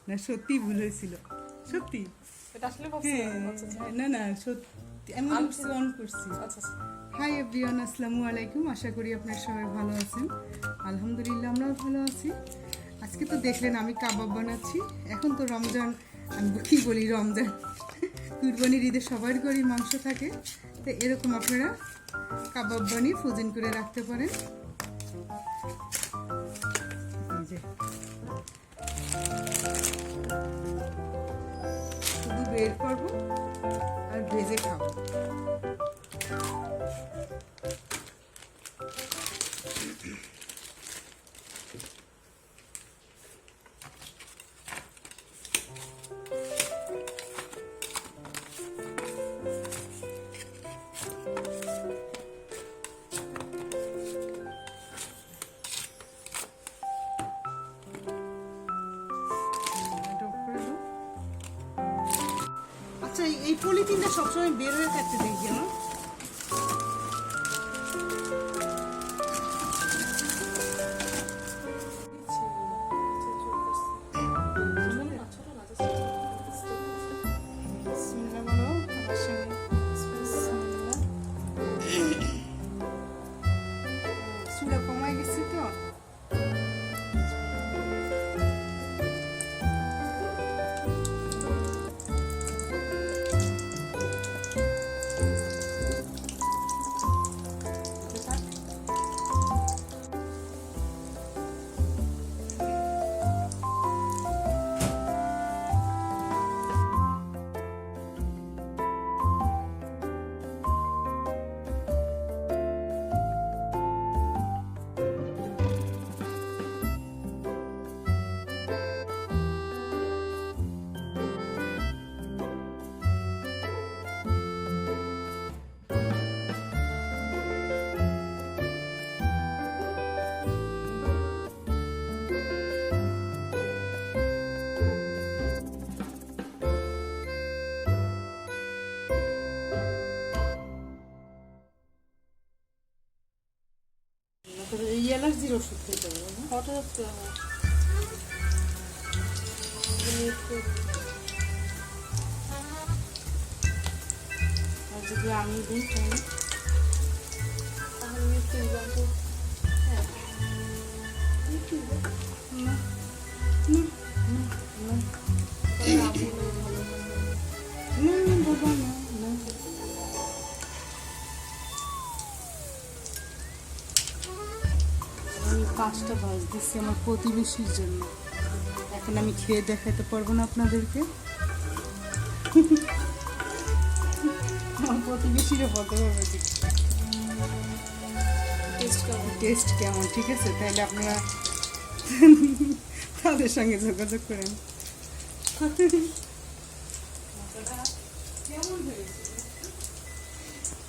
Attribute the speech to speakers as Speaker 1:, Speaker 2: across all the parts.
Speaker 1: না সত্যি ভুল হয়েছিল, সত্যি না না সত্যি আমি অন করছি। হাই এভরিওয়ান, আসসালামু আলাইকুম। আশা করি আপনারা সবাই ভালো আছেন। আলহামদুলিল্লাহ আমরাও ভালো আছি। আজকে তো দেখলেন আমি কাবাব বানাচ্ছি। এখন তো রমজান, আমি কি বলি রমজান, কুরবানির ঈদে সবার ঘরেই মাংস থাকে, তো এরকম আপনারা কাবাব বানিয়ে ফ্রোজেন করে রাখতে পারেন। শুধু বের করবো আর ভেজে খাবো। আচ্ছা, এই পলিথিনটা সবসময় বের হয়ে থাকতে দেখি না? চুলা কমাই গেছে তো। এই অ্যালার্জির ওষুধ খেতে হবে না? হঠাৎ যদি আমি দিই তাহলে একটু পাঁচটা ভাজ দিচ্ছি আমার প্রতিবেশীর জন্য। এখন আমি খেয়ে দেখাতে পারবো না আপনাদেরকে, আমার প্রতিবেশীরও বলতে পারবে টেস্ট কেমন। ঠিক আছে, তাহলে আপনারা তাদের সঙ্গে যোগাযোগ করেন।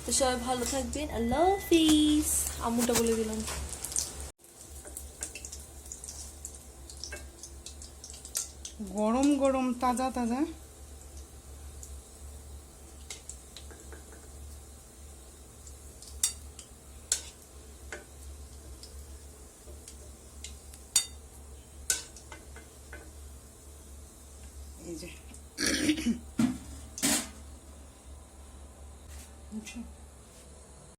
Speaker 2: তো সবাই ভালো থাকবেন, আল্লাহ হাফিজ। আম্মুটা বলে দিলাম।
Speaker 1: গরম গরম তাজা তাজা এই যে